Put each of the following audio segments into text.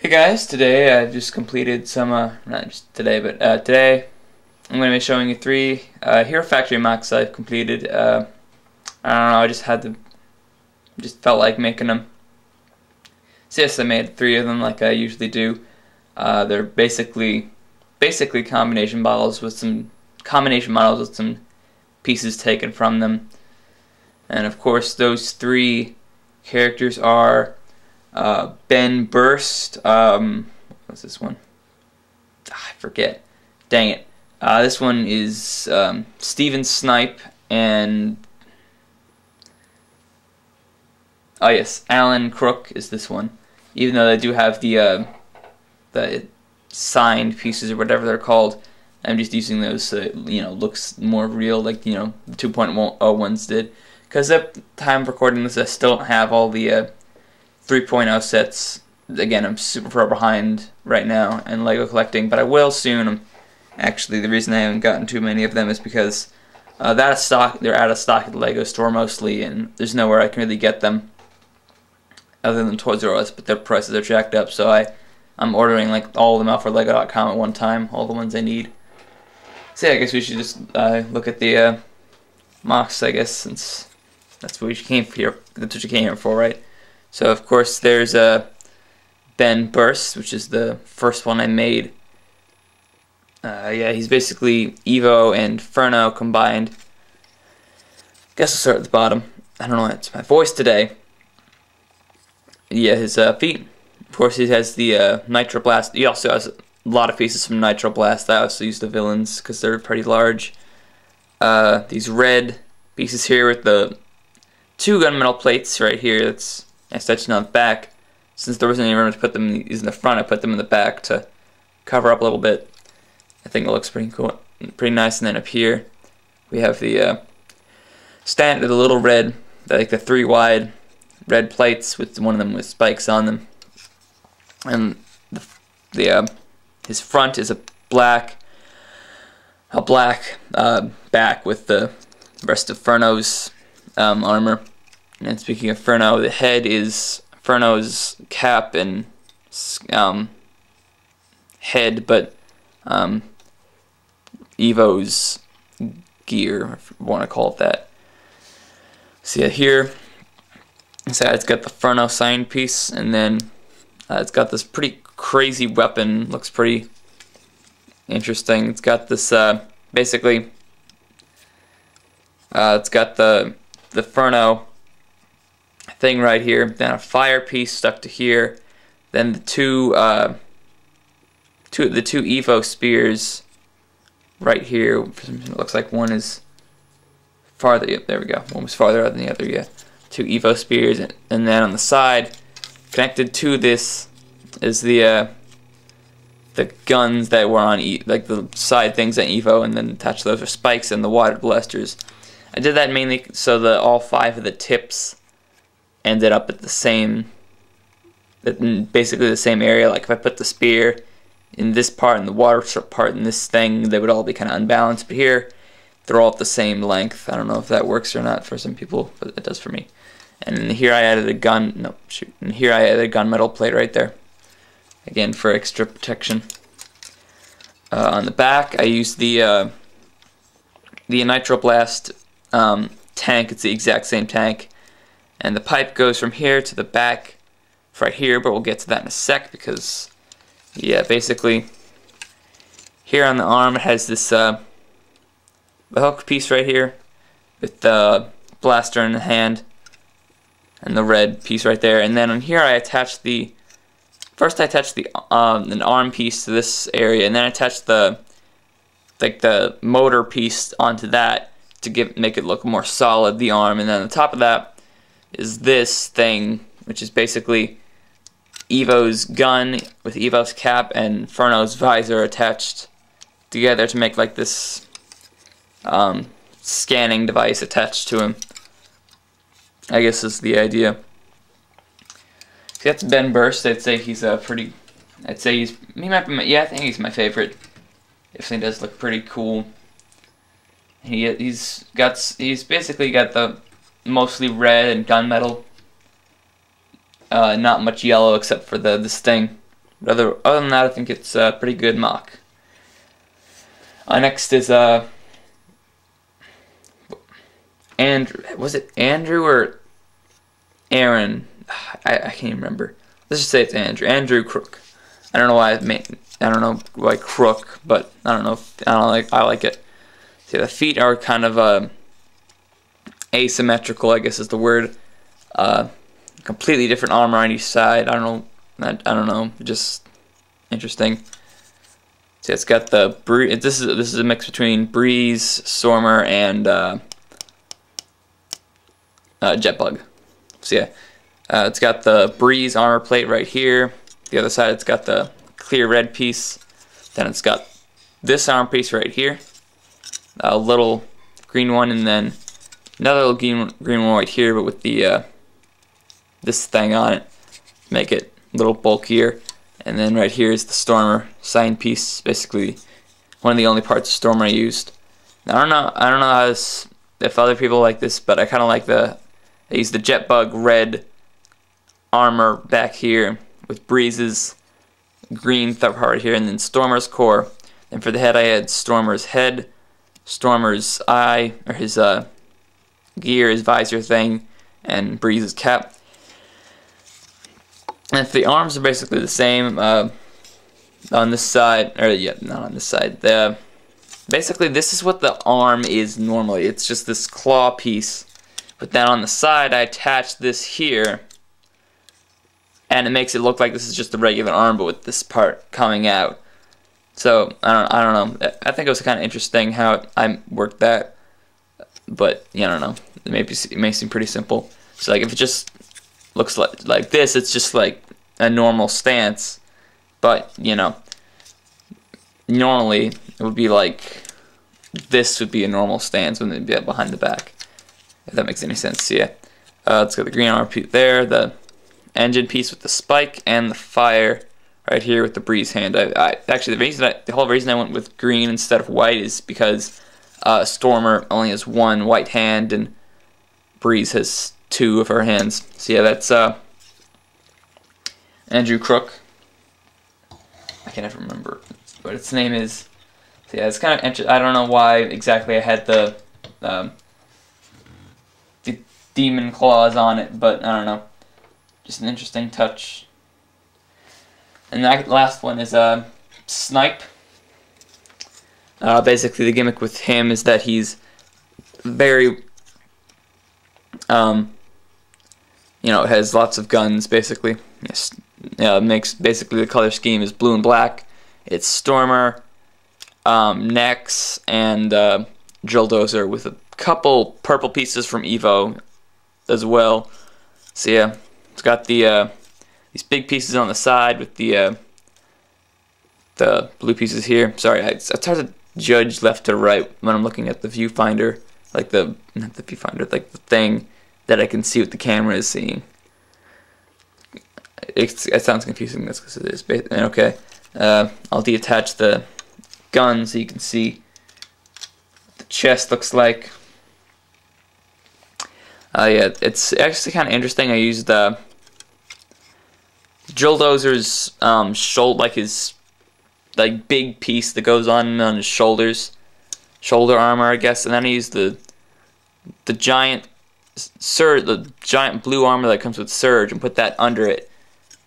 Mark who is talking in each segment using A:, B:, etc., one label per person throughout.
A: Hey guys, today I just completed some, not just today, but today I'm going to be showing you three Hero Factory MOCs I've completed. I don't know, I just felt like making them. So yes, I made three of them like I usually do. They're basically combination models with some pieces taken from them. And of course those three characters are Ben Burst, what's this one? I forget. Dang it. This one is Steven Snipe and oh yes, Alan Crook is this one. Even though they do have the signed pieces or whatever they're called, I'm just using those so it, looks more real, like the 2.0 did. Because at the time of recording this, I still don't have all the 3.0 sets. Again, I'm super far behind right now in Lego collecting, but I will soon. Actually, the reason I haven't gotten too many of them is because they're out of stock at the Lego store mostly, and there's nowhere I can really get them other than Toys R Us, but their prices are jacked up, so I'm ordering like all of them out for Lego.com at one time, all the ones I need. So yeah, I guess we should just look at the MOCs, I guess, since that's what you came here. That's what you came here for, right? So of course there's Ben Burst, which is the first one I made. Yeah, he's basically Evo and Furno combined. Guess I'll start at the bottom. I don't know, it's my voice today. Yeah, his feet. Of course, he has the Nitro Blast. He also has a lot of pieces from Nitro Blast. I also use the villains because they're pretty large. These red pieces here with the two gunmetal plates right here. That's touching on the back. Since there wasn't any room to put them in the front, I put them in the back to cover up a little bit. I think it looks pretty cool, pretty nice. And then up here, we have the the little red, like the 3 wide red plates with one of them with spikes on them. And his front is a black back with the rest of Furno's armor. And speaking of Furno, the head is Furno's cap and head, but Evo's gear, if you want to call it that. So yeah, here inside it's got the Furno signed piece, and then it's got this pretty crazy weapon. Looks pretty interesting. It's got this basically it's got the Furno thing right here, then a fire piece stuck to here, then the two Evo spears right here. It looks like one is farther. Yep, there we go. One was farther out than the other. Yeah, 2 Evo spears, and then on the side, connected to this, is the guns that were on like the side things on Evo, and then attached to those are spikes and the water blasters. I did that mainly so that all 5 of the tips ended up at basically the same area. Like if I put the spear in this part and the water part in this thing, they would all be kind of unbalanced. But here, they're all at the same length. I don't know if that works or not for some people, but it does for me. And here I added a and here I added a gunmetal plate right there, again for extra protection. On the back, I used the Nitro Blast tank. It's the exact same tank, and the pipe goes from here to the back right here, but we'll get to that in a sec because yeah, basically here on the arm it has this the hook piece right here with the blaster in the hand and the red piece right there, and then on here I attached an arm piece to this area, and then I attached the motor piece onto that to make it look more solid, the arm. And then on the top of that is this thing, which is basically Evo's gun with Evo's cap and Furno's visor attached together to make like this scanning device attached to him, I guess is the idea. So that's Ben Burst. I'd say he's I think he's my favorite. Definitely does look pretty cool. He's basically got the mostly red and gunmetal. Not much yellow except for this thing But other than that, I think it's a pretty good mock. Next is Andrew. Was it Andrew or Aaron? I can't even remember. Let's just say it's Andrew. Andrew Crook. I don't know why I don't know why Crook, but I don't know. I like it. See, the feet are kind of asymmetrical, I guess is the word. Completely different armor on each side. I don't know. Just interesting. See, it's got the this is a mix between Breeze, Stormer, and Jetbug. So yeah, it's got the Breeze armor plate right here. The other side, it's got the clear red piece. Then it's got this armor piece right here, a little green one, and then another little green one right here, but with the this thing on it, make it a little bulkier. And then right here is the Stormer sign piece, basically one of the only parts of Stormer I used. Now, I don't know how if other people like this, but I kind of like I use the Jetbug red armor back here with Breeze's green part right here, and then Stormer's core. And for the head, I had Stormer's head, Stormer's eye, or his gear, his visor thing, and Breeze's cap. And the arms are basically the same on this side, or yeah, not on this side. Basically, this is what the arm is normally. It's just this claw piece, but then on the side, I attach this here, and it makes it look like this is just a regular arm, but with this part coming out. So I don't know. I think it was kind of interesting how I worked that, but yeah, I don't know. It may seem pretty simple. So like if it just looks like this, it's just like a normal stance, but you know, normally it would be like this would be a normal stance when it'd be behind the back, if that makes any sense. So yeah, let's got the green armor piece there, the engine piece with the spike, and the fire right here with the Breeze hand. Actually the whole reason I went with green instead of white is because Stormer only has one white hand and Breeze has two of her hands. So yeah, that's Andrew Crook. I can't ever remember what its name is. So yeah, it's kind of interesting. I don't know why exactly I had the demon claws on it, but I don't know. Just an interesting touch. And that last one is Snipe. Basically, the gimmick with him is that he's very you know, has lots of guns, basically. Yes, makes basically the color scheme is blue and black. It's Stormer, Nex, and Drilldozer with a couple purple pieces from Evo as well. So yeah, it's got the these big pieces on the side with the blue pieces here. Sorry, it's hard to judge left to right when I'm looking at the viewfinder, like not the viewfinder, like the thing that I can see what the camera is seeing. It sounds confusing, that's because it is. Okay, I'll deattach the gun so you can see what the chest looks like. Yeah, it's actually kind of interesting. I used Drildozer's shoulder, like his big piece that goes on his shoulders, shoulder armor, I guess, and then I used the giant blue armor that comes with Surge and put that under it,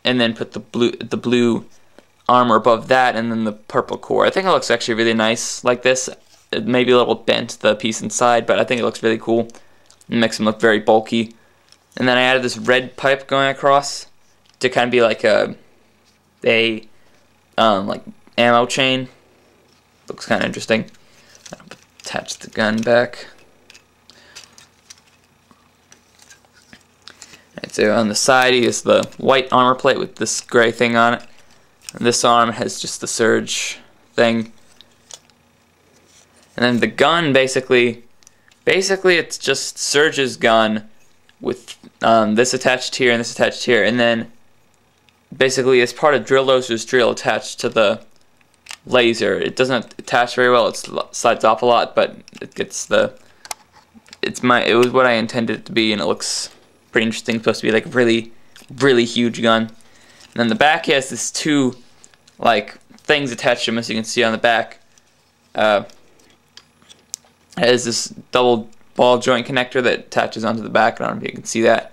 A: and then put the blue armor above that, and then the purple core. I think it looks actually really nice like this. It may be a little bent, the piece inside, but I think it looks really cool. It makes him look very bulky. And then I added this red pipe going across to kind of be like a like ammo chain. Looks kind of interesting. I'll attach the gun back. Right, so on the side is the white armor plate with this gray thing on it. And this arm has just the Surge thing. And then the gun basically it's just Surge's gun with this attached here and this attached here, and then basically it's part of Drildozer's drill attached to the laser. It doesn't attach very well. It slides off a lot, but it gets it was what I intended it to be, and it looks pretty interesting. It's supposed to be like a really, really huge gun. And then the back has this two like things attached to them, as you can see on the back. It has this double ball joint connector that attaches onto the back. I don't know if you can see that.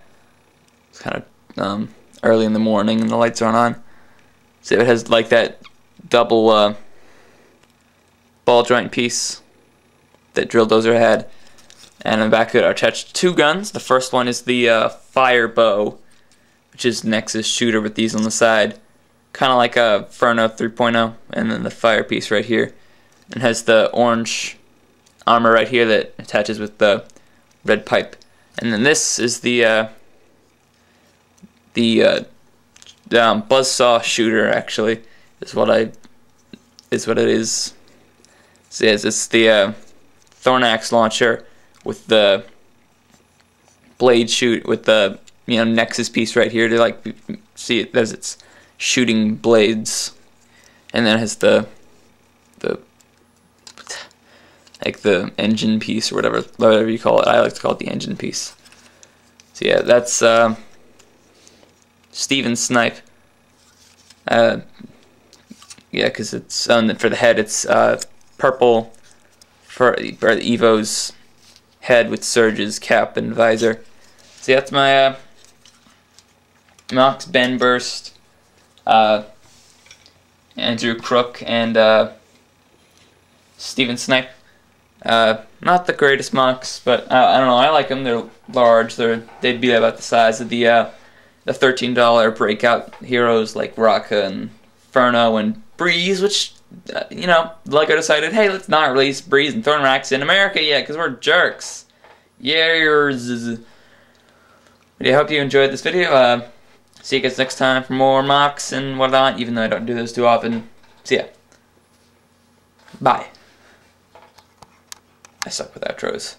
A: It's kind of early in the morning and the lights aren't on. So it has like that double ball joint piece that Drill Dozer had. And on the back of it are attached 2 guns. The first one is the fire bow, which is Nexus shooter with these on the side. Kind of like a Inferno 3.0. And then the fire piece right here. And has the orange armor right here that attaches with the red pipe. And then this is the buzzsaw shooter, actually, is what it is. So yes, it's the Thornax launcher with the blade shoot with the Nexus piece right here to like see it as it's shooting blades, and then it has the like the engine piece or whatever you call it. I like to call it the engine piece. So yeah, that's Steven Snipe. Yeah, because it's for the head, it's purple for the Evo's head with Surge's cap and visor. So yeah, that's my MOCs Ben Burst, Andrew Crook, and Steven Snipe. Not the greatest MOCs, but I don't know. I like them. They're large. They'd be about the size of the $13 breakout heroes like Raka and Inferno and Breeze, which Lego decided, hey, let's not release Breeze and Thornax in America yet because we're jerks. Years. But yeah, I hope you enjoyed this video. See you guys next time for more MOCs and whatnot, even though I don't do those too often. See ya. Bye. I suck with outros.